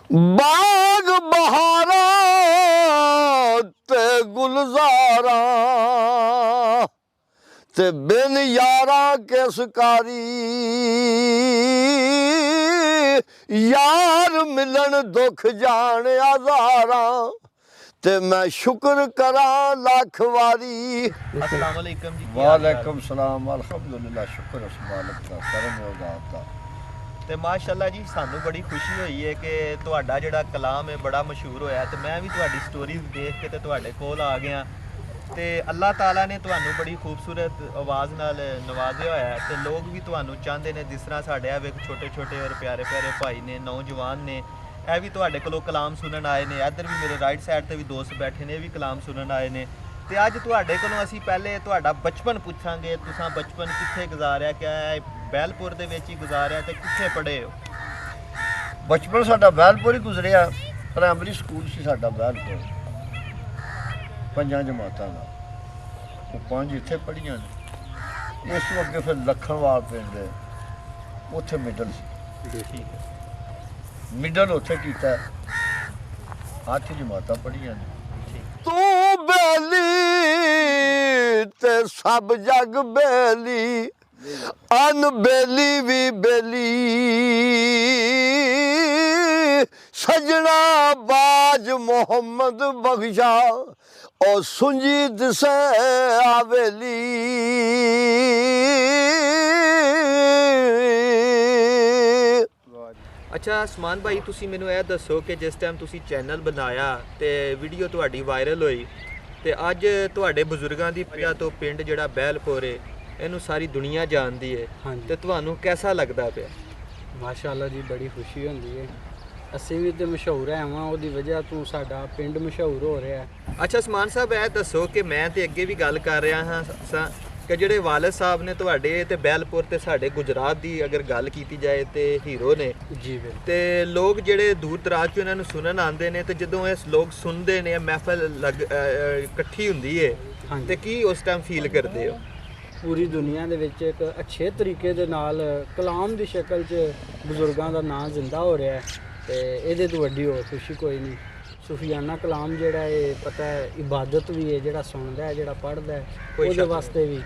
बाग बहारा ते गुलजारा ते बिन यारा किस कारी यार मिलन दुख जान आजारा ते मैं शुक्र करा लख वारी। अस्सलाम वालेकुम जी। वालेकुम सलाम। अल्हम्दुलिल्लाह, शुक्र उस मालिक दा, करम है ज़ात दा। ਤੇ ਮਾਸ਼ਾਅੱਲਾ ਜੀ ਸਾਨੂੰ ਬੜੀ ਖੁਸ਼ੀ ਹੋਈ ਹੈ ਕਿ ਤੁਹਾਡਾ ਜਿਹੜਾ ਕਲਾਮ ਹੈ ਬੜਾ ਮਸ਼ਹੂਰ ਹੋਇਆ ਤੇ ਮੈਂ ਵੀ ਤੁਹਾਡੀ ਸਟੋਰੀਜ਼ ਦੇਖ ਕੇ ਤੇ ਤੁਹਾਡੇ ਕੋਲ ਆ ਗਿਆ ਤੇ ਅੱਲਾਹ ਤਾਲਾ ਨੇ ਤੁਹਾਨੂੰ ਬੜੀ ਖੂਬਸੂਰਤ ਆਵਾਜ਼ ਨਾਲ ਨਵਾਜ਼ਿਆ ਹੋਇਆ ਹੈ ਤੇ ਲੋਕ ਵੀ ਤੁਹਾਨੂੰ ਚਾਹੁੰਦੇ ਨੇ ਜਿਸ ਤਰ੍ਹਾਂ ਸਾਡੇ ਆ ਵੇਖ ਛੋਟੇ ਛੋਟੇ ਔਰ ਪਿਆਰੇ ਪਿਆਰੇ ਭਾਈ ਨੇ, ਨੌਜਵਾਨ ਨੇ, ਇਹ ਵੀ ਤੁਹਾਡੇ ਕੋਲੋਂ ਕਲਾਮ ਸੁਣਨ ਆਏ ਨੇ। ਇੱਧਰ ਵੀ ਮੇਰੇ ਰਾਈਟ ਸਾਈਡ ਤੇ ਵੀ ਦੋਸਤ ਬੈਠੇ ਨੇ, ਇਹ ਵੀ ਕਲਾਮ ਸੁਣਨ ਆਏ ਨੇ ਤੇ ਅੱਜ ਤੁਹਾਡੇ ਕੋਲੋਂ ਅਸੀਂ ਪਹਿਲੇ ਤੁਹਾਡਾ ਬਚਪਨ ਪੁੱਛਾਂਗੇ। ਤੁਸੀਂ ਬਚਪਨ ਕਿੱਥੇ ਗੁਜ਼ਾਰਿਆ, ਕਿ ਬੈਲਪੁਰ ਦੇ ਵਿੱਚ ਹੀ ਗੁਜ਼ਾਰਿਆ ਤੇ ਕਿੱਥੇ ਪੜ੍ਹੇ ਹੋ? बचपन साडा बैलपुर ही गुजरिया। प्राइमरी स्कूल सी साडा बैलपुर, 5 जमातां दा, वो 5 इत्थे पढ़ियां ने। इस तो अगे फिर लखनवाल पिंड उत्थे मिडल सी, ठीक है, मिडल उत्थे कीता, 8 जमातां पढ़ियां ने। ठीक। तू बेली ते सब जग बेली, अन बेली भी बेली, सजना बाज मोहम्मद बख्शा और सुंजीत से आवेली। ਅੱਛਾ ਉਸਮਾਨ ਭਾਈ, ਤੁਸੀਂ ਮੈਨੂੰ ਇਹ ਦੱਸੋ ਕਿ ਜਿਸ ਟਾਈਮ ਤੁਸੀਂ ਚੈਨਲ ਬਣਾਇਆ ਤੇ ਵੀਡੀਓ ਤੁਹਾਡੀ ਵਾਇਰਲ ਹੋਈ ਤੇ ਅੱਜ ਤੁਹਾਡੇ ਬਜ਼ੁਰਗਾਂ ਦੀ ਪਿਆ ਤੋਂ ਪਿੰਡ ਜਿਹੜਾ ਬਹਿਲਪੁਰ ਹੈ ਇਹਨੂੰ ਸਾਰੀ ਦੁਨੀਆ ਜਾਣਦੀ ਹੈ ਤੇ ਤੁਹਾਨੂੰ ਕਿਹਦਾ ਲੱਗਦਾ ਪਿਆ? ਮਾਸ਼ਾਅੱਲਾ ਜੀ, ਬੜੀ ਖੁਸ਼ੀ ਹੁੰਦੀ ਹੈ। ਅਸੀਂ ਵੀ ਤੇ ਮਸ਼ਹੂਰ ਹੈ ਵਾਂ, ਉਹਦੀ ਵਜ੍ਹਾ ਤੋਂ ਸਾਡਾ ਪਿੰਡ ਮਸ਼ਹੂਰ ਹੋ ਰਿਹਾ ਹੈ। ਅੱਛਾ ਉਸਮਾਨ ਸਾਹਿਬ, ਇਹ ਦੱਸੋ ਕਿ ਮੈਂ ਤੇ ਅੱਗੇ ਵੀ ਗੱਲ ਕਰ ਰਿਹਾ ਹਾਂ ਕਿ ਜਿਹੜੇ ਵਾਲਿਦ ਸਾਹਿਬ ਨੇ ਤੁਹਾਡੇ ਤੇ ਬਹਿਲਪੁਰ ਤੇ ਸਾਡੇ ਗੁਜਰਾਤ ਦੀ ਅਗਰ ਗੱਲ ਕੀਤੀ ਜਾਏ ਤੇ ਹੀਰੋ ਨੇ ਜੀ ਬਿਲਕੁਲ। ਤੇ ਲੋਕ ਜਿਹੜੇ ਦੂਰ ਦਰਾਜ ਤੋਂ ਇਹਨਾਂ ਨੂੰ ਸੁਣਨ ਆਉਂਦੇ ਨੇ ਤੇ ਜਦੋਂ ਇਹ ਲੋਕ ਸੁਣਦੇ ਨੇ, ਮਹਿਫਲ ਇਕੱਠੀ ਹੁੰਦੀ ਹੈ ਤੇ ਕੀ ਉਸ ਟਾਈਮ ਫੀਲ ਕਰਦੇ ਹੋ? ਪੂਰੀ ਦੁਨੀਆ ਦੇ ਵਿੱਚ ਇੱਕ ਅੱਛੇ ਤਰੀਕੇ ਦੇ ਨਾਲ ਕਲਾਮ ਦੀ ਸ਼ਕਲ 'ਚ ਬਜ਼ੁਰਗਾਂ ਦਾ ਨਾਂ ਜ਼ਿੰਦਾ ਹੋ ਰਿਹਾ ਹੈ ਤੇ ਇਹਦੇ ਤੋਂ ਵੱਡੀ ਹੋਰ ਖੁਸ਼ੀ ਕੋਈ ਨਹੀਂ। ਸੂਫੀਆਨਾ ਕਲਾਮ ਜਿਹੜਾ ਇਹ ਪਤਾ ਹੈ ਇਬਾਦਤ ਵੀ ਹੈ, ਜਿਹੜਾ ਸੁਣਦਾ ਹੈ, ਜਿਹੜਾ ਪੜ੍ਹਦਾ ਹੈ, ਉਹਦੇ ਵਾਸਤੇ ਵੀ।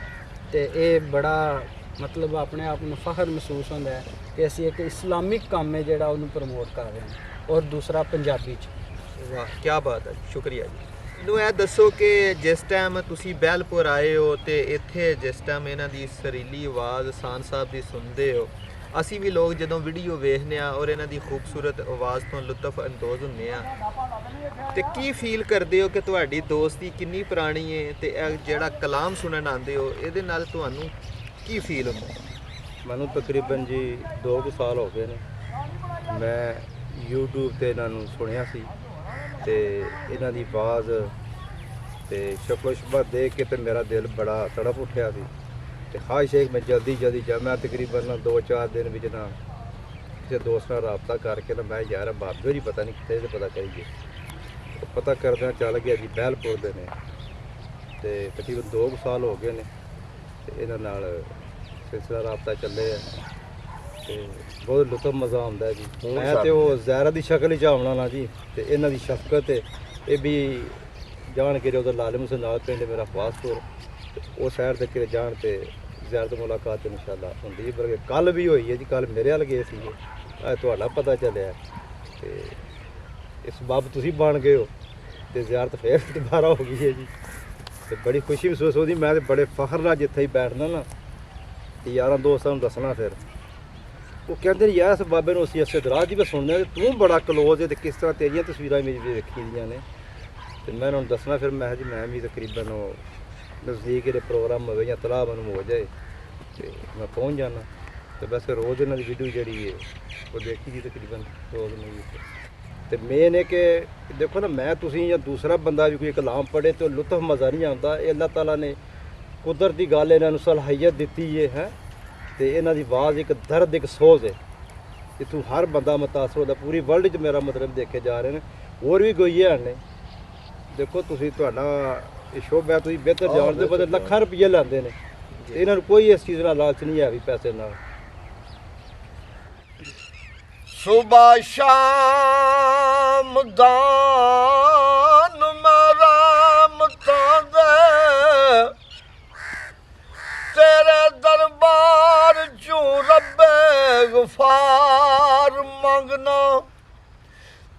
ਤੇ ਇਹ ਬੜਾ ਮਤਲਬ ਆਪਣੇ ਆਪ ਨੂੰ ਫਖਰ ਮਹਿਸੂਸ ਹੁੰਦਾ ਹੈ ਕਿ ਅਸੀਂ ਇੱਕ ਇਸਲਾਮਿਕ ਕੰਮ ਹੈ ਜਿਹੜਾ ਉਹਨੂੰ ਪ੍ਰਮੋਟ ਕਰ ਰਹੇ ਹਾਂ, ਔਰ ਦੂਸਰਾ ਪੰਜਾਬੀ 'ਚ। ਵਾਹ, ਕੀ ਬਾਤ ਹੈ, ਸ਼ੁਕਰੀਆ ਜੀ। ਮੈਨੂੰ ਇਹ ਦੱਸੋ ਕਿ ਜਿਸ ਟਾਈਮ ਤੁਸੀਂ ਬਹਿਲਪੁਰ ਆਏ ਹੋ ਤੇ ਇੱਥੇ ਜਿਸ ਟਾਈਮ ਇਹਨਾਂ ਦੀ ਸਰੀਲੀ ਆਵਾਜ਼ ਸਾਨ ਸਾਹਿਬ ਦੀ ਸੁਣਦੇ ਹੋ, ਅਸੀਂ ਵੀ ਲੋਕ ਜਦੋਂ ਵੀਡੀਓ ਵੇਖਦੇ ਹਾਂ ਔਰ ਇਹਨਾਂ ਦੀ ਖੂਬਸੂਰਤ ਆਵਾਜ਼ ਤੋਂ ਲੁਤਫ ਅੰਦੋਜ਼ ਹੁੰਦੇ ਆ ਤੇ ਕੀ ਫੀਲ ਕਰਦੇ ਹੋ ਕਿ ਤੁਹਾਡੀ ਦੋਸਤੀ ਕਿੰਨੀ ਪੁਰਾਣੀ ਹੈ ਤੇ ਇਹ ਜਿਹੜਾ ਕਲਾਮ ਸੁਣਨ ਆਉਂਦੇ ਹੋ ਇਹਦੇ ਨਾਲ ਤੁਹਾਨੂੰ ਕੀ ਫੀਲ ਹੁੰਦਾ? ਮੈਨੂੰ ਤਕਰੀਬਨ ਜੀ 2 ਸਾਲ ਹੋ ਗਏ ਨੇ। ਮੈਂ YouTube ਤੇ ਇਹਨਾਂ ਨੂੰ ਸੁਣਿਆ ਸੀ ਤੇ ਇਹਨਾਂ ਦੀ ਆਵਾਜ਼ ਤੇ ਸ਼ਕਲ ਸ਼ਬਾ ਦੇਖ ਕੇ ਤੇ ਮੇਰਾ ਦਿਲ ਬੜਾ ਤੜਪ ਉੱਠਿਆ ਸੀ ਤੇ ਖਾਹਿਸ਼ ਹੈ ਮੈਂ ਜਲਦੀ ਜਾ। ਮੈਂ ਤਕਰੀਬਨ 2-4 ਦਿਨ ਵਿੱਚ ਨਾ ਕਿਸੇ ਦੋਸਤ ਨਾਲ ਰਾਬਤਾ ਕਰਕੇ ਨਾ ਮੈਂ ਯਾਰ ਬਾਬੇ ਜੀ ਪਤਾ ਨਹੀਂ ਕਿੱਥੇ ਤੇ ਪਤਾ ਕਰੀਏ। ਪਤਾ ਕਰਦਿਆਂ ਚੱਲ ਗਿਆ ਜੀ ਬਹਿਲਪੁਰ ਦੇ ਨੇ ਤੇ ਤਕਰੀਬਨ 2 ਸਾਲ ਹੋ ਗਏ ਨੇ ਤੇ ਇਹਨਾਂ ਨਾਲ ਸਿਲਸਿਲਾ ਰਾਬਤਾ ਚੱਲੇ ਆ ਤੇ ਬਹੁਤ ਲੁਤਫ ਮਜ਼ਾ ਆਉਂਦਾ ਜੀ। ਮੈਂ ਤੇ ਉਹ ਜ਼ਾਹਰਾ ਦੀ ਸ਼ਕਲ ਹੀ ਚਾਹਣਾ ਨਾ ਜੀ ਤੇ ਇਹਨਾਂ ਦੀ ਸ਼ਫਕਤ ਇਹ ਵੀ ਜਾਣ ਕੇ ਉਧਰ ਲਾਲਿਮ ਹੁਸੈਨ ਨਾਲ ਪਿੰਡ ਮੇਰਾ ਫਾਸਪੁਰ ਉਹ ਸ਼ਹਿਰ ਦੇ ਕੇ ਜਾਣ ਤੇ ਜ਼ਿਆਰਤ ਮੁਲਾਕਾਤ ਇਨਸ਼ਾਅੱਲਾ ਹੁੰਦੀ ਹੈ। ਬਲਕਿ ਕੱਲ ਵੀ ਹੋਈ ਹੈ ਜੀ, ਕੱਲ ਮੇਰੇ ਵੱਲ ਗਏ ਸੀਗੇ, ਤੁਹਾਡਾ ਪਤਾ ਚੱਲਿਆ ਤੇ ਇਸ ਬਾਬ ਤੁਸੀਂ ਬਣ ਗਏ ਹੋ ਤੇ ਜ਼ਿਆਰਤ ਫੇਰ ਦੁਬਾਰਾ ਹੋ ਗਈ ਹੈ ਜੀ ਤੇ ਬੜੀ ਖੁਸ਼ੀ ਮਹਿਸੂਸ ਹੁੰਦੀ। ਮੈਂ ਤੇ ਬੜੇ ਫਖਰ ਨਾਲ ਜਿੱਥੇ ਹੀ ਬੈਠਦਾ ਨਾ ਤੇ ਯਾਰਾਂ ਦੋਸਤਾਂ ਨੂੰ ਦੱਸਣਾ, ਫਿਰ ਉਹ ਕਹਿੰਦੇ ਨੇ ਯਾਰ ਇਸ ਬਾਬੇ ਨੂੰ ਅਸੀਂ ਇਸੇ ਦਰਾਜ ਦੀ ਵੀ ਸੁਣਦੇ ਹਾਂ, ਤੂੰ ਬੜਾ ਕਲੋਜ਼ ਹੈ ਤੇ ਕਿਸ ਤਰ੍ਹਾਂ ਤੇਰੀਆਂ ਤਸਵੀਰਾਂ ਮੇਰੀ ਵੀ ਵੇਖੀ ਦੀਆਂ ਨੇ ਤੇ ਮੈਂ ਉਹਨਾਂ ਨੂੰ ਦੱਸਣਾ। ਫਿਰ ਮੈਂ ਜੀ ਮੈਂ ਵੀ ਤਕਰੀਬਨ ਉਹ ਨਜ਼ਦੀਕ ਜਿਹੜੇ ਪ੍ਰੋਗਰਾਮ ਹੋਵੇ ਜਾਂ ਤਲਾਹ ਮੈਨੂੰ ਹੋ ਜਾਏ ਤੇ ਮੈਂ ਪਹੁੰਚ ਜਾਣਾ ਤੇ ਬਸ ਰੋਜ਼ ਇਹਨਾਂ ਦੀ ਵੀਡੀਓ ਜਿਹੜੀ ਹੈ ਉਹ ਦੇਖੀ ਦੀ ਤਕਰੀਬਨ ਰੋਜ਼ ਨਹੀਂ। ਤੇ ਮੇਨ ਹੈ ਕਿ ਦੇਖੋ ਨਾ, ਮੈਂ ਤੁਸੀਂ ਜਾਂ ਦੂਸਰਾ ਬੰਦਾ ਵੀ ਕੋਈ ਕਲਾਮ ਪੜ੍ਹੇ ਤੇ ਲੁਤਫ ਮਜ਼ਾ ਨਹੀਂ ਆਉਂਦਾ। ਇਹ ਅੱਲਾਹ ਤਾਲਾ ਨੇ ਕੁਦਰਤੀ ਗੱਲ ਇਹਨਾਂ ਨੂੰ ਸਲਾਹੀਅਤ ਦਿੱਤੀ ਹੈ ਤੇ ਇਹਨਾਂ ਦੀ ਆਵਾਜ਼ ਇੱਕ ਦਰਦ, ਇੱਕ ਸੋਜ਼ ਹੈ। ਇੱਥੋਂ ਹਰ ਬੰਦਾ ਮੁਤਾਸਰ ਹੁੰਦਾ, ਪੂਰੀ ਵਰਲਡ 'ਚ ਮੇਰਾ ਮਤਲਬ ਦੇਖੇ ਜਾ ਰਹੇ ਨੇ। ਹੋਰ ਵੀ ਕੋਈ ਹੈ ਨੇ, ਦੇਖੋ ਤੁਸੀਂ ਤੁਹਾਡਾ ਇਹ ਸ਼ੋਭਾ ਤੁਸੀਂ ਬਿਹਤਰ ਜਾਣਦੇ ਹੋ, ਲੱਖਾਂ ਰੁਪਈਏ ਲੈਂਦੇ ਨੇ ਇਹਨਾਂ ਨੂੰ ਕੋਈ ਇਸ ਚੀਜ਼ ਨਾਲ ਲਾਲਚ ਨਹੀਂ ਹੈ ਵੀ ਪੈਸੇ ਨਾਲ। ਸੁਬਾ ਸ਼ਾਮ ਦਾਨ ਮੈਂ ਰਹਿਮਤਾਂ ਦੇ ਤੇਰੇ ਦਰਬਾਰ ਚੋਂ ਰੱਬੇ ਗਫਾਰ ਮੰਗਣਾ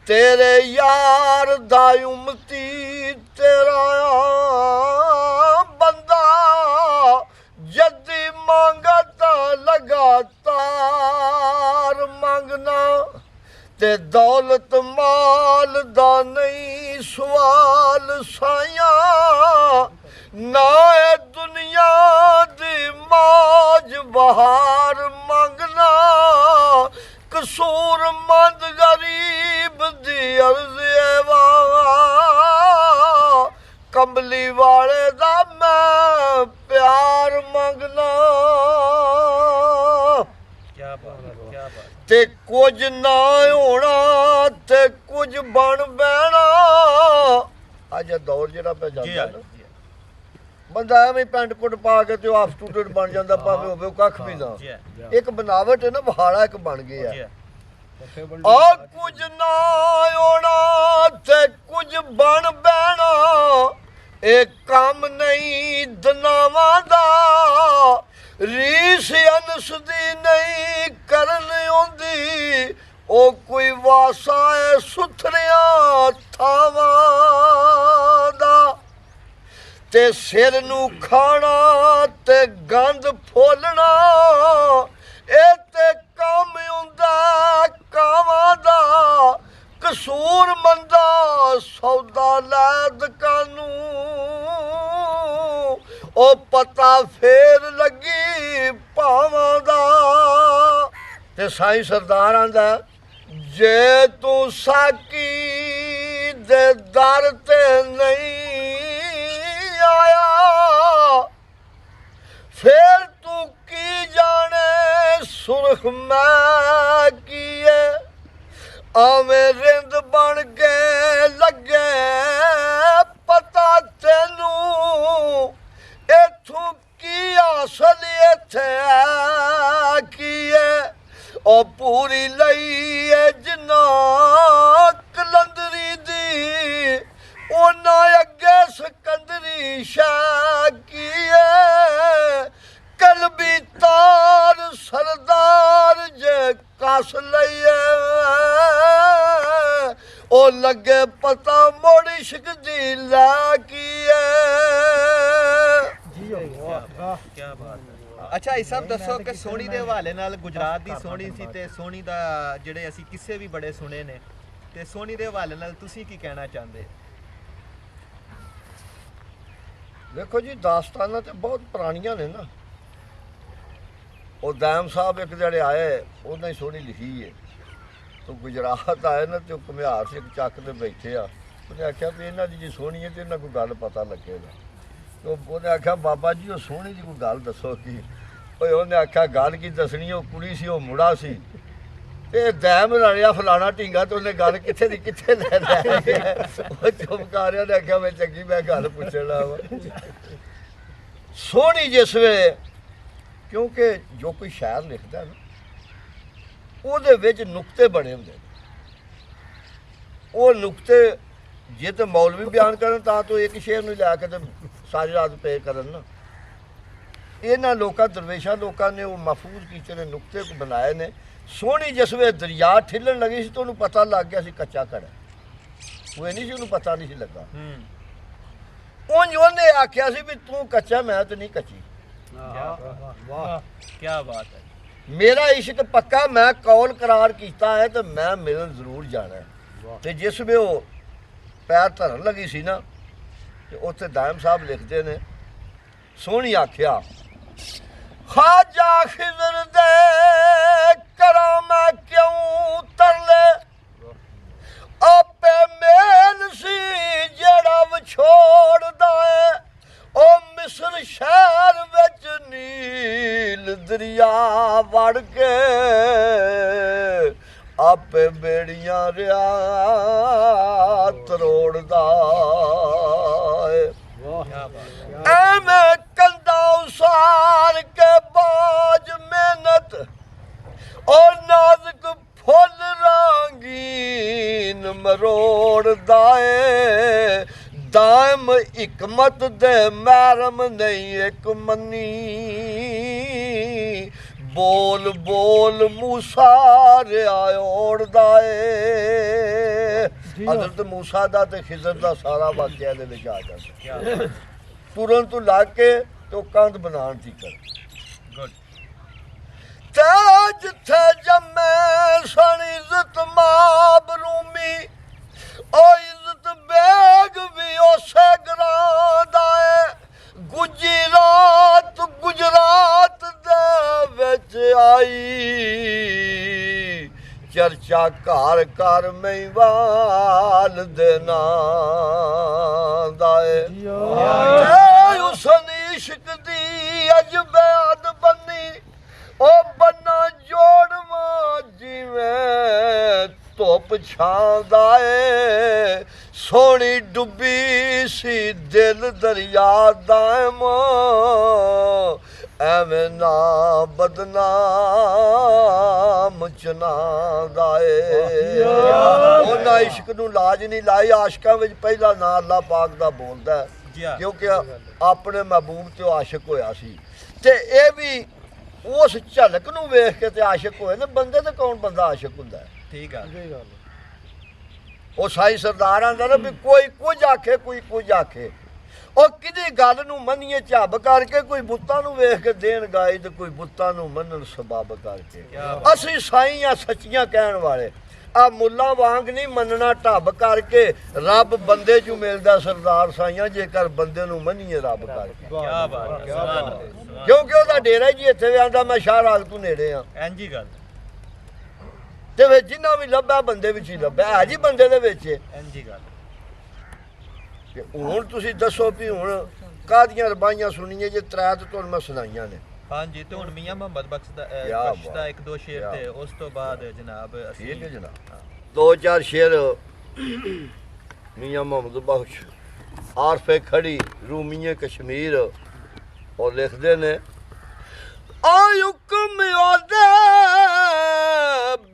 ਤੇਰੇ ਯਾਰ ਦਾ ਉਮਤੀ ਤੇਰਾ ਬੰਦਾ ਜੱਦੀ ਮੰਗਤਾ ਲਗਾਤਾਰ ਮੰਗਣਾ ਤੇ ਦੌਲਤ ਮਾਲ ਦਾ ਨਹੀਂ ਸਵਾਲ ਸਾਈਆਂ ਨਾ ਇਹ ਦੁਨੀਆ ਦੀ ਮੌਜ ਬਹਾਰ ਮੰਗਣਾ ਕਸੂਰਮੰਦ ਗਰੀਬ ਦੀ ਅਰਜ਼ੇ ਵਾ ਕੰਬਲੀ ਵਾਲੇ ਦਾ ਮੈਂ ਪਿਆਰ ਮੰਗਣਾ ਕੀ ਬਾਤ ਹੈ, ਕੀ ਬਾਤ। ਤੇ ਕੁਝ ਨਾ ਹੋਣਾ ਤੇ ਕੁਝ ਬਣ ਬਹਿਣਾ ਅੱਜ ਇਹ ਦੌਰ ਜਿਹੜਾ ਪਿਆ ਜੀ ਜਾਂਦਾ ਆ, ਨਾ ਜੀ ਆ, ਬੰਦਾ ਐਵੇਂ ਪੈਂਟ ਕੋਟ ਪਾ ਕੇ ਤੇ ਉਹ ਆਫ ਸਟੂਡੈਂਟ ਬਣ ਜਾਂਦਾ ਭਾਵੇਂ ਹੋਵੇ ਉਹ ਕੱਖ ਵੀ ਨਾ ਜੀ ਆ, ਇੱਕ ਬਨਾਵਟ ਹੈ ਨਾ ਬਹਾੜਾ ਇੱਕ ਬਣ ਗਿਆ ਜੀ ਆ। ਆ ਕੁਝ ਨਾ ਹੋਣਾ ਤੇ ਕੁਝ ਬਣ ਬਹਿਣਾ ਇਹ ਕੰਮ ਨਹੀਂ ਦਨਾਵਾਂ ਦਾ ਰੀਸ ਅਨਸ ਦੀ ਨਹੀਂ ਕਰਨ ਆਉਂਦੀ ਉਹ ਕੋਈ ਵਾਸਾ ਹੈ ਸੁਥਰਿਆਂ ਥਾਵਾਂ ਦਾ ਤੇ ਸਿਰ ਨੂੰ ਖਾਣਾ ਤੇ ਗੰਦ ਫੋਲਣਾ ਇਹ ਤੇ ਕੰਮ ਹੁੰਦਾ ਕਾਵਾਂ ਦਾ ਕਸੂਰ ਮੰਦਾ ਸੌਦਾ ਲੈ ਦੁਕਾਨੂੰ ਉਹ ਪਤਾ ਫੇਰ ਲੱਗੀ ਭਾਵਾਂ ਦਾ ਤੇ ਸਾਈਂ ਸਰਦਾਰ ਆਂਦਾ ਜੇ ਤੂੰ ਸਾਕੀ ਦੇ ਦਰ ਤੇ ਨਹੀਂ ਆਇਆ ਫੇਰ ਤੂੰ ਕੀ ਜਾਣੇ ਸੁਰਖ ਮੈਂ ਕੀਏ ਆਵੇਂ ਰਿੰਦ ਬਣ ਕੇ ਲੱਗੇ ਪਤਾ ਤੈਨੂੰ ਇਥੋਂ ਕੀ ਹਾਸਲ ਇੱਥੇ ਆ ਕੀਏ ਉਹ ਪੂਰੀ ਲਈ ਏ ਜਿੰਨਾ ਕਲੰਦਰੀ ਦੀ ਉਹਨਾਂ ਅੱਗੇ ਸਕੰਦਰੀ ਸ਼ਾਹ ਕੀਏ ਕਲਬੀ ਤਾਰ ਸਰਦਾਰ ਜੇ ਕਸ ਲਈਏ ਉਹ ਲੱਗੇ ਪਤਾ ਮੋੜ ਇਸ਼ਕ ਦੀ ਲਾ ਕੀਏ ਜੀ ਵਾਹ ਕੀ ਬਾਤ ਹੈ। ਅੱਛਾ ਇਹ ਸਭ ਦੱਸੋ ਕਿ ਸੋਹਣੀ ਦੇ ਹਵਾਲੇ ਨਾਲ ਗੁਜਰਾਤ ਦੀ ਸੋਹਣੀ ਸੀ ਤੇ ਸੋਹਣੀ ਦਾ ਜਿਹੜੇ ਅਸੀਂ ਕਿਸੇ ਵੀ ਬੜੇ ਸੁਣੇ ਨੇ ਤੇ ਸੋਹਣੀ ਦੇ ਹਵਾਲੇ ਨਾਲ ਤੁਸੀਂ ਕੀ ਕਹਿਣਾ ਚਾਹੁੰਦੇ? ਦੇਖੋ ਜੀ ਦਾਸਤਾਨਾਂ ਤੇ ਬਹੁਤ ਪੁਰਾਣੀਆਂ ਨੇ ਨਾ ਉਹ ਦਾਮ ਸਾਹਿਬ ਇੱਕ ਜਿਹੜੇ ਆਏ ਉਹਨਾਂ ਹੀ ਸੋਹਣੀ ਲਿਖੀ ਹੈ ਤੋ ਗੁਜਰਾਤ ਆਏ ਨਾ ਤੇ ਉਹ ਘੁਮਿਆਰ ਸਿੰਘ ਚੱਕ ਤੇ ਬੈਠੇ ਆ ਉਹਨੇ ਆਖਿਆ ਵੀ ਇਹਨਾਂ ਦੀ ਜੀ ਸੋਹਣੀ ਹੈ ਤੇ ਇਹਨਾਂ ਕੋਈ ਗੱਲ ਪਤਾ ਲੱਗੇਗਾ ਤੋ ਉਹਨੇ ਆਖਿਆ ਬਾਬਾ ਜੀ ਉਹ ਸੋਹਣੀ ਦੀ ਕੋਈ ਗੱਲ ਦੱਸੋ ਕੀ ਓਏ ਉਹਨੇ ਆਖਿਆ ਗੱਲ ਕੀ ਦੱਸਣੀ ਉਹ ਕੁੜੀ ਸੀ ਉਹ ਮੁੰਡਾ ਸੀ ਤੇ ਦੈਮ ਰਲਿਆ ਫਲਾਣਾ ਢੀਂਗਾ ਤੇ ਉਹਨੇ ਗੱਲ ਕਿੱਥੇ ਦੀ ਕਿੱਥੇ ਲੈ ਲਿਆ ਉਹ ਚੁਪਕਾਰਿਆ ਨੇ ਆਖਿਆ ਮੈਂ ਚੰਗੀ ਮੈਂ ਗੱਲ ਪੁੱਛਣਾ ਵਾ ਸੋਹਣੀ ਜਿਸ ਵੇ ਕਿਉਂਕਿ ਜੋ ਕੋਈ ਸ਼ਾਇਰ ਲਿਖਦਾ ਨਾ ਉਹਦੇ ਵਿੱਚ ਨੁਕਤੇ ਬਣੇ ਹੁੰਦੇ ਉਹ ਨੁਕਤੇ ਜੇ ਤੇ ਮੌਲਵੀ ਬਿਆਨ ਕਰਨ ਤਾਂ ਤੋਂ ਇੱਕ ਸ਼ੇਰ ਨੂੰ ਲਿਆ ਕੇ ਤੇ ਸਾਰੀ ਰਾਤ ਪੇ ਕਰਨ ਨਾ ਇਹਨਾਂ ਲੋਕਾਂ ਦਰਵੇਸ਼ਾਂ ਲੋਕਾਂ ਨੇ ਉਹ ਮਹਫੂਜ਼ ਕੀਤੇ ਨੇ ਨੁਕਤੇ ਬਣਾਏ ਨੇ ਸੋਹਣੀ ਜਿਸ ਵੇ ਦਰਿਆ ਠਿੱਲਣ ਲੱਗੀ ਸੀ ਤਾਂ ਉਹਨੂੰ ਪਤਾ ਲੱਗ ਗਿਆ ਸੀ ਕੱਚਾ ਘੜਾ ਉਹ ਨਹੀਂ ਸੀ ਉਹਨੂੰ ਪਤਾ ਨਹੀਂ ਸੀ ਲੱਗਾ ਉਹਨੇ ਆਖਿਆ ਸੀ ਵੀ ਤੂੰ ਕੱਚਾ ਮੈਂ ਤੇ ਨਹੀਂ ਕੱਚੀ ਵਾਹ ਕੀ ਬਾਤ ਹੈ। ਮੇਰਾ ਇਸ਼ਕ ਪੱਕਾ ਮੈਂ ਕੌਲ ਕਰਾਰ ਕੀਤਾ ਹੈ ਤੇ ਮੈਂ ਮਿਲਣ ਜ਼ਰੂਰ ਜਾਣਾ ਹੈ ਤੇ ਜਿਸ ਵੇ ਉਹ ਪੈਰ ਧਰਨ ਲੱਗੀ ਸੀ ਨਾ ਤੇ ਉੱਥੇ ਦਾਇਮ ਸਾਹਿਬ ਲਿਖਦੇ ਨੇ ਸੋਹਣੀ ਆਖਿਆ ਖਾਜਾ ਖਿਜ਼ਰ ਦੇ ਕਰਾਂ ਮੈਂ ਕਿਉਂ ਤਰਲੇ ਆਪੇ ਮੇਲ ਸੀ ਜਿਹੜਾ ਵਿਛੋੜਦਾ ਏ ਉਹ ਮਿਸਰ ਸ਼ਹਿਰ ਵਿੱਚ ਨੀਲ ਦਰਿਆ ਵੜ ਕੇ ਆਪੇ ਬੇੜੀਆਂ ਰਿਆ ਤਰੋੜਦਾ ਏ ਐਵੇਂ ਕੰਦਾ ਉਸਾਰ ਕੇ ਬਾਜ ਮਿਹਨਤ ਉਹ ਨਾਜ਼ੁਕ ਫੁੱਲ ਰੰਗੀਨ ਮਰੋੜਦਾ ਏ ਦਾਇਮ ਹਕਮਤ ਦੇ ਮਹਿਰਮ ਨਹੀਂ ਇੱਕ ਮੰਨੀ ਬੋਲ ਬੋਲ ਮੂਸਾ ਰਿਆ ਓੜਦਾ ਏ ਹਜ਼ਰਤ ਮੂਸਾ ਦਾ ਤੇ ਖਿਜ਼ਰ ਦਾ ਸਾਰਾ ਵਾਕਿਆ ਦੇ ਵਿੱਚ ਆ ਜਾਂਦਾ ਤੁਰਨ ਤੋਂ ਲਾ ਕੇ ਤੇ ਕੰਧ ਬਣਾਉਣ ਦੀ ਕਰ ਗੁੱਡ ਤੇ ਜਿੱਥੇ ਜੰਮੇ ਸਣ ਇੱਜ਼ਤ ਮਾਬ ਰੂਮੀ ਓ ਇੱਜ਼ਤ ਬੇਗ ਵੀ ਉਸੇ ਗਰਾਂ ਦਾ ਏ ਗੁਜਰਾਤ ਦੇ ਵਿੱਚ ਆਈ ਚਰਚਾ ਘਰ ਘਰ ਮਹੀਵਾਲ ਦੇ ਨਾਂ ਦਾ ਏ ਉਸ ਇਸ਼ਕ ਦੀ ਅਜਬੇ ਅਦ ਬੰਨੀ ਉਹ ਬੰਨਾ ਜੋੜਵਾ ਜਿਵੇਂ ਧੁੱਪ ਛਾਂ ਦਾ ਏ ਸੋਹਣੀ ਡੁੱਬੀ ਸੀ ਦਿਲ ਦਰਿਆ ਦਾਇਮ ਐਵੇਂ ਨਾ ਬਦਨਾਮ ਚਨਾ ਦਾ ਏ ਉਹਨਾਂ ਇਸ਼ਕ ਨੂੰ ਲਾਜ ਨਹੀਂ ਲਾਈ ਆਸ਼ਕਾਂ ਵਿੱਚ ਪਹਿਲਾ ਨਾਂ ਅੱਲਾਹ ਪਾਕ ਦਾ ਬੋਲਦਾ ਹੈ ਜੀ ਹਾਂ। ਕਿਉਂਕਿ ਆਪਣੇ ਮਹਿਬੂਬ ਤੇ ਉਹ ਆਸ਼ਿਕ ਹੋਇਆ ਸੀ ਤੇ ਇਹ ਵੀ ਉਸ ਝਲਕ ਨੂੰ ਵੇਖ ਕੇ ਤੇ ਆਸ਼ਿਕ ਹੋਏ ਨੇ ਬੰਦੇ ਤੇ ਕੌਣ ਬੰਦਾ ਆਸ਼ਿਕ ਹੁੰਦਾ ਹੈ ਠੀਕ ਆ ਉਹ ਸਾਈ ਸਰਦਾਰ ਆਂਦਾ ਨਾ ਵੀ ਕੋਈ ਕੁਝ ਆਖੇ ਕੋਈ ਕੁਝ ਆਖੇ ਉਹ ਕਿਹਦੀ ਗੱਲ ਨੂੰ ਮੰਨੀਏ ਝੱਬ ਕਰਕੇ ਕੋਈ ਬੁੱਤਾਂ ਨੂੰ ਵੇਖ ਕੇ ਦੇਣ ਗਾਈ ਤੇ ਕੋਈ ਬੁੱਤਾਂ ਨੂੰ ਮੰਨਣ ਸਬਬ ਕਰਕੇ ਅਸੀਂ ਸਾਈਂ ਆ ਸੱਚੀਆਂ ਕਹਿਣ ਵਾਲੇ ਆ ਮੁੱਲਾ ਵਾਂਗ ਨਹੀਂ ਮੰਨਣਾ ਢੱਬ ਕਰਕੇ ਰੱਬ ਬੰਦੇ ਚੋਂ ਮਿਲਦਾ ਸਰਦਾਰ ਸਾਈਆਂ ਜੇਕਰ ਬੰਦੇ ਨੂੰ ਮੰਨੀਏ ਰੱਬ ਕਰਕੇ ਕੀ ਬਾਤ ਹੈ ਸੁਭਾਨ ਅੱਲਾਹ ਕਿਉਂਕਿ ਉਹਦਾ ਡੇਰਾ ਜੀ ਇੱਥੇ ਵੀ ਆਂਦਾ ਮੈਂ ਸ਼ਾਹ ਰਾਗ ਤੋਂ ਨੇੜੇ ਆ ਇੰਜੀ ਗੱਲ ਤੇ ਫਿਰ ਜਿੰਨਾ ਵੀ ਲੱਭਾ ਬੰਦੇ ਵਿੱਚ ਹੀ ਲੱਭਾ ਹੈ ਜੀ ਬੰਦੇ ਦੇ ਵਿੱਚ ਇੰਜੀ ਗੱਲ ਤੇ ਹੁਣ ਤੁਸੀਂ ਦੱਸੋ ਵੀ ਹੁਣ ਕਾਹਦੀਆਂ ਰਬਾਈਆਂ ਸੁਣੀਏ ਜੇ ਤਰਾ ਤੇ ਤੁਹਾਨੂੰ ਮੈਂ ਸੁਣਾਈਆਂ ਨੇ ਹਾਂਜੀ ਤੇ ਹੁਣ ਮੀਆਂ ਮੁਹੰਮਦ ਬਖਸ਼ ਕਿਆ ਬਖਸ਼ ਦਾ ਬਾਤ। ਇੱਕ ਦੋ ਸ਼ੇਰ ਤੇ ਉਸ ਤੋਂ ਬਾਅਦ ਜਨਾਬ ਅਸੀਂ ਠੀਕ ਹੈ ਜਨਾਬ ਦੋ ਚਾਰ ਸ਼ੇਰ ਮੀਆਂ ਮੁਹੰਮਦ ਬਖਸ਼ ਆਰਫੇ ਖੜੀ ਰੂਮੀਏ ਕਸ਼ਮੀਰ ਉਹ ਲਿਖਦੇ ਨੇ ਆ ਹੁਕਮ ਉਹਦੇ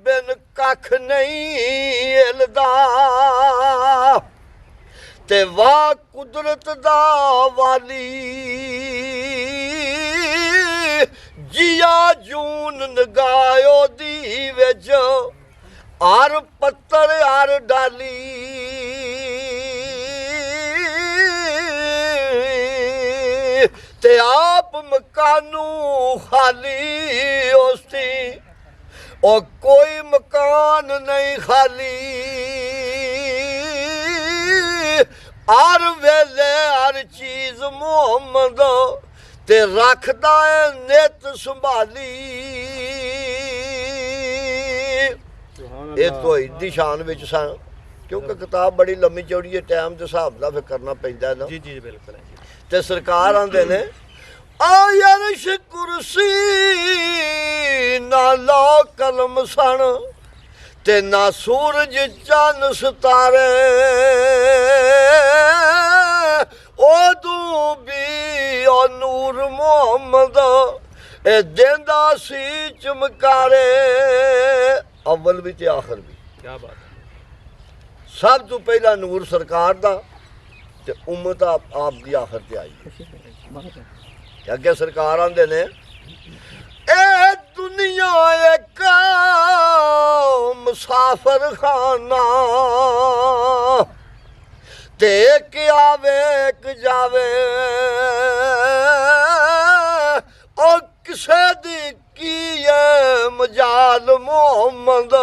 ਬਿਨ ਕੱਖ ਨਹੀਂ ਹਿਲਦਾ ਤੇ ਵਾਹ ਕੁਦਰਤ ਦਾ ਵਾਲੀ ਜੀਆ ਜੂਨ ਨਗਾਇਓ ਦੀ ਵਿੱਚ ਹਰ ਪੱਤਰ ਹਰ ਡਾਲੀ ਤੇ ਆਪ ਮਕਾਨੂ ਖਾਲੀ ਉਸਤੀ ਉਹ ਕੋਈ ਮਕਾਨ ਨਹੀਂ ਖਾਲੀ ਹਰ ਵੇਲੇ ਹਰ ਚੀਜ਼ ਮੁਹੰਮਦ ਤੇ ਰੱਖਦਾ ਏ ਨਿਤ ਸੰਭਾਲੀ ਇਹ ਤੋਂ ਦੀ ਸ਼ਾਨ ਵਿੱਚ ਸਾਂ ਕਿਉਂਕਿ ਕਿਤਾਬ ਬੜੀ ਲੰਮੀ ਚੌੜੀ ਹੈ ਟਾਈਮ ਦੇ ਹਿਸਾਬ ਨਾਲ ਫਿਰ ਕਰਨਾ ਪੈਂਦਾ ਨਾ ਜੀ ਜੀ ਬਿਲਕੁਲ ਹੈ ਜੀ ਤੇ ਸਰਕਾਰ ਆਂਦੇ ਨੇ ਆ ਅਰਸ਼ ਕੁਰਸੀ ਨਾ ਲੋ ਕਲਮ ਸਣ ਤੇ ਨਾ ਸੂਰਜ ਚੰਨ ਸਿਤਾਰੇ ਉਦੋਂ ਵੀ ਉਹ ਨੂਰ ਮੁਹੰਮਦ ਇਹ ਦਿੰਦਾ ਸੀ ਚਮਕਾਰੇ ਅਵਲ ਵੀ ਤੇ ਆਖਰ ਵੀ ਕੀ ਬਾਤ ਹੈ ਸਭ ਤੋਂ ਪਹਿਲਾ ਨੂਰ ਸਰਕਾਰ ਦਾ ਤੇ ਉਮਤ ਆਪ ਦੀ ਆਖਰ ਤੇ ਆਈ ਅੱਗੇ ਸਰਕਾਰ ਆਂਦੇ ਨੇ ਇਹ ਦੁਨੀਆ ਇੱਕ ਮੁਸਾਫਰ ਖਾਨਾ ਤੇ ਇੱਕ ਆਵੇ ਇੱਕ ਜਾਵੇ ਉਹ ਕਿਸੇ ਦੀ ਕੀ ਹੈ ਮਜਾਲ ਮੁਹੰਮਦ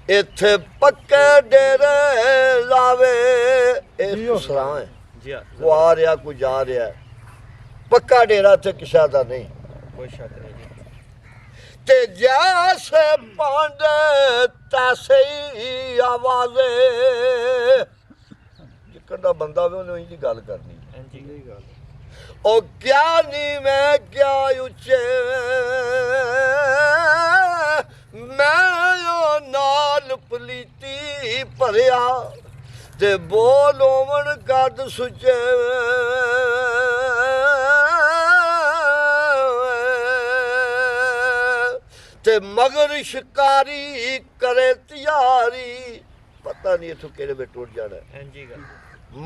ਇੱਥੇ ਪੱਕੇ ਡੇਰੇ ਲਾਵੇ ਇਹ ਸੁਸਰਾ ਹੈ ਜੀ ਹਾਂ ਕੋ ਆ ਰਿਹਾ ਕੋ ਜਾ ਰਿਹਾ ਪੱਕਾ ਡੇਰਾ ਤੇ ਕਿਸੇ ਦਾ ਨਹੀਂ ਕੋਈ ਸ਼ੱਕ ਨਹੀਂ ਜੀ ਤੇ ਜੈਸੇ ਪਾਂਡੇ ਤੈਸੇ ਹੀ ਆਵਾਜ਼ੇ ਜਿੱਕਰ ਦਾ ਬੰਦਾ ਵੇ ਉਹਨੇ ਇੰਜੀ ਗੱਲ ਕਰਨੀ ਇੰਜੀ ਗੱਲ ਉਹ ਕਿਆ ਨੀ ਮੈਂ ਕਿਆ ਉੱਚੇ ਮੈਂ ਉਹ ਨਾਲ ਪਲੀਤੀ ਭਰਿਆ ਤੇ ਬੋਲ ਹੋਵਣ ਕੱਦ ਸੁੱਚੇ ਤੇ ਮਗਰ ਸ਼ਿਕਾਰੀ करे तैयारी पता नहीं इथों किहड़े वे टुट जाना ਹਾਂਜੀ ਗੱਲ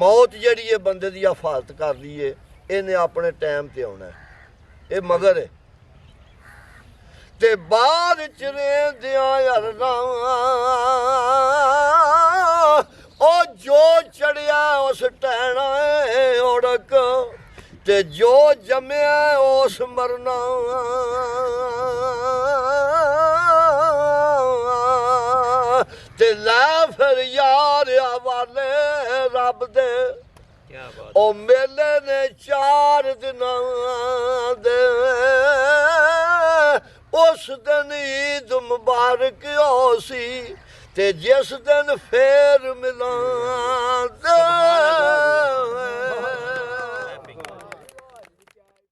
मौत जिहड़ी है बंदे दी हिफाजत कर दी है इन्हें अपने टाइम ते आना है ये मगर है ते बाद च रहिंदियां यारां ओ जो चढ़िया उस टैना उड़क ते जो जम्मिया उस मरना ते लै फिर यार हवाले रब दे ਕੀ ਬਾਤ ओ मेले ने 4 दिनां दे उस दिन ईद मुबारक होसी ते जिस दिन फेर मिलां दे